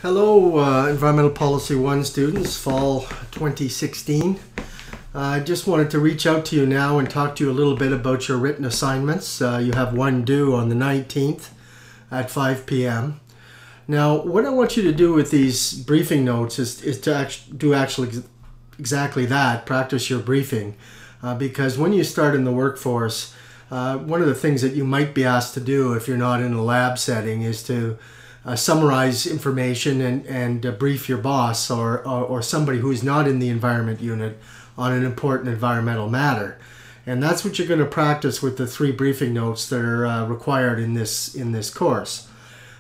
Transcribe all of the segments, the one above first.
Hello, Environmental Policy 1 students, fall 2016. I just wanted to reach out to you now and talk to you a little bit about your written assignments. You have one due on the 19th at 5 p.m. Now, what I want you to do with these briefing notes is to do exactly that, practice your briefing. Because when you start in the workforce, one of the things that you might be asked to do if you're not in a lab setting is to summarize information and brief your boss or somebody who's not in the environment unit on an important environmental matter. And that's what you're going to practice with the 3 briefing notes that are required in this course.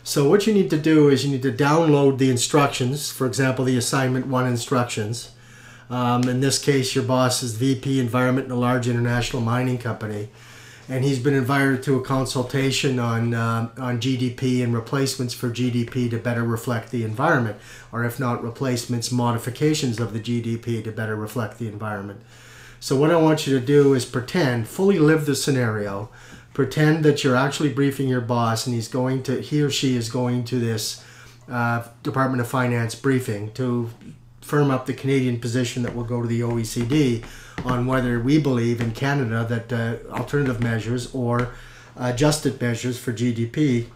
So what you need to do is you need to download the instructions, for example, the assignment 1 instructions. In this case, your boss is VP Environment in a large international mining company. And he's been invited to a consultation on GDP and replacements for GDP to better reflect the environment, or if not replacements, modifications of the GDP to better reflect the environment. So what I want you to do is fully live the scenario, pretend that you're actually briefing your boss and he or she is going to this Department of Finance briefing to firm up the Canadian position that will go to the OECD on whether we believe in Canada that alternative measures or adjusted measures for GDP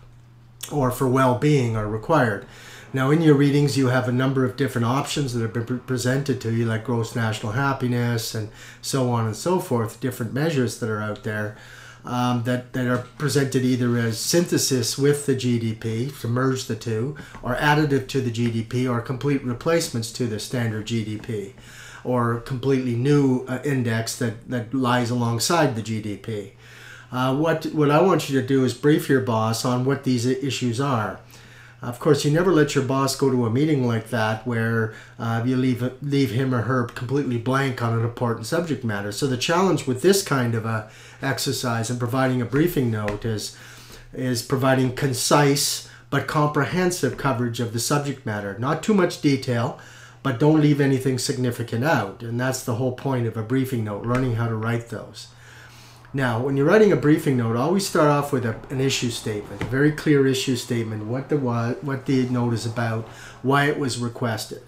or for well-being are required. Now, in your readings, you have a number of different options that have been presented to you, like gross national happiness and so on and so forth, different measures that are out there that are presented either as synthesis with the GDP to merge the two, or additive to the GDP, or complete replacements to the standard GDP, or completely new index that lies alongside the GDP. What I want you to do is brief your boss on what these issues are. Of course, you never let your boss go to a meeting like that where you leave him or her completely blank on an important subject matter. So the challenge with this kind of a exercise and providing a briefing note is providing concise but comprehensive coverage of the subject matter. Not too much detail, but don't leave anything significant out. And that's the whole point of a briefing note, learning how to write those. Now, when you're writing a briefing note, always start off with an issue statement, a very clear issue statement, what the note is about, why it was requested.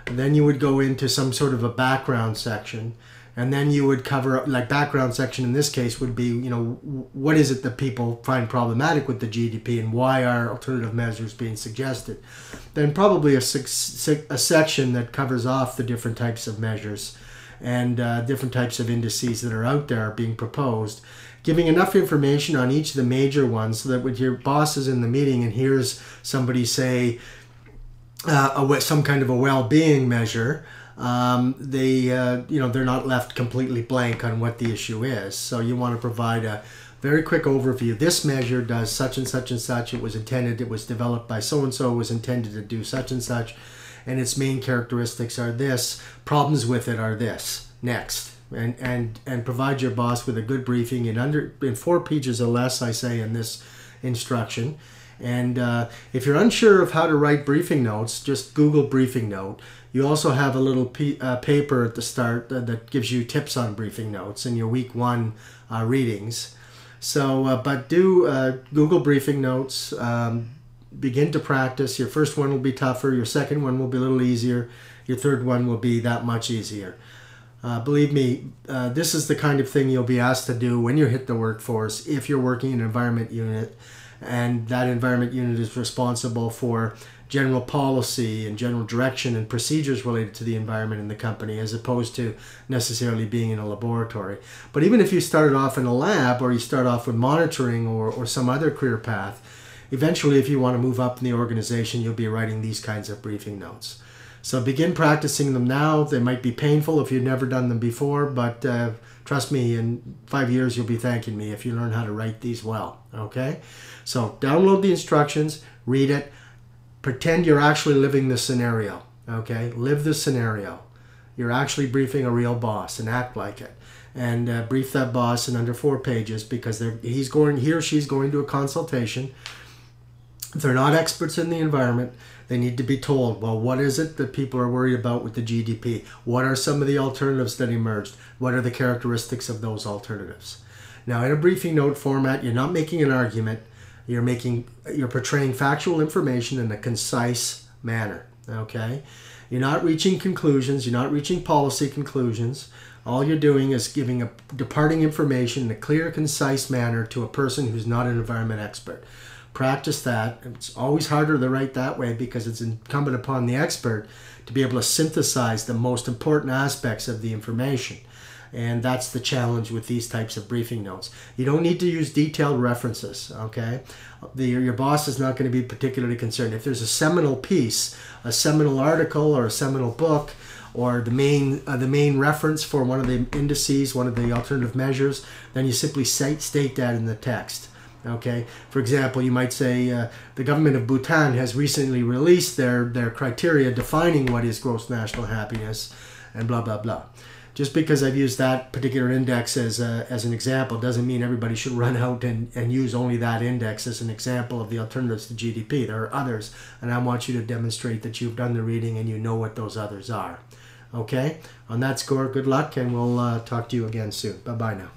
And then you would go into some sort of a background section, and then you would cover, like background section in this case would be, what is it that people find problematic with the GDP and why are alternative measures being suggested. Then probably a section that covers off the different types of measures and different types of indices that are out there being proposed, giving enough information on each of the major ones so that when your boss is in the meeting and hears somebody say some kind of a well-being measure, they're not left completely blank on what the issue is. So you want to provide a very quick overview. This measure does such and such and such. It was developed by so-and-so, was intended to do such and such, and its main characteristics are this, problems with it are this, next. And provide your boss with a good briefing in 4 pages or less, I say in this instruction. And if you're unsure of how to write briefing notes, just Google briefing note. You also have a little paper at the start that gives you tips on briefing notes in your week 1 readings. So, but do Google briefing notes. Begin to practice. Your first one will be tougher. Your second one will be a little easier. Your third one will be that much easier. Believe me, this is the kind of thing you'll be asked to do when you hit the workforce if you're working in an environment unit, and that environment unit is responsible for general policy and general direction and procedures related to the environment in the company, as opposed to necessarily being in a laboratory. But even if you started off in a lab, or you start off with monitoring or some other career path, eventually if you want to move up in the organization, you'll be writing these kinds of briefing notes. So begin practicing them now. They might be painful if you've never done them before, but trust me, in 5 years you'll be thanking me if you learn how to write these well, okay? So download the instructions, read it, pretend you're actually living the scenario, okay? Live the scenario. You're actually briefing a real boss, and act like it. And brief that boss in under 4 pages, because he or she's going to a consultation. If they're not experts in the environment, they need to be told, well, what is it that people are worried about with the GDP? What are some of the alternatives that emerged? What are the characteristics of those alternatives? Now, in a briefing note format, you're not making an argument. You're portraying factual information in a concise manner. Okay? You're not reaching conclusions. You're not reaching policy conclusions. All you're doing is giving departing information in a clear, concise manner to a person who's not an environment expert. Practice that. It's always harder to write that way because it's incumbent upon the expert to be able to synthesize the most important aspects of the information. And that's the challenge with these types of briefing notes. You don't need to use detailed references, okay? Your boss is not going to be particularly concerned. If there's a seminal piece, a seminal article, or a seminal book, or the main reference for one of the indices, one of the alternative measures, then you simply state that in the text. Okay. For example, you might say the government of Bhutan has recently released their criteria defining what is gross national happiness, and blah blah blah. Just because I've used that particular index as an example doesn't mean everybody should run out and use only that index as an example of the alternatives to GDP. There are others, and I want you to demonstrate that you've done the reading and you know what those others are. Okay? On that score, good luck, and we'll talk to you again soon. Bye-bye now.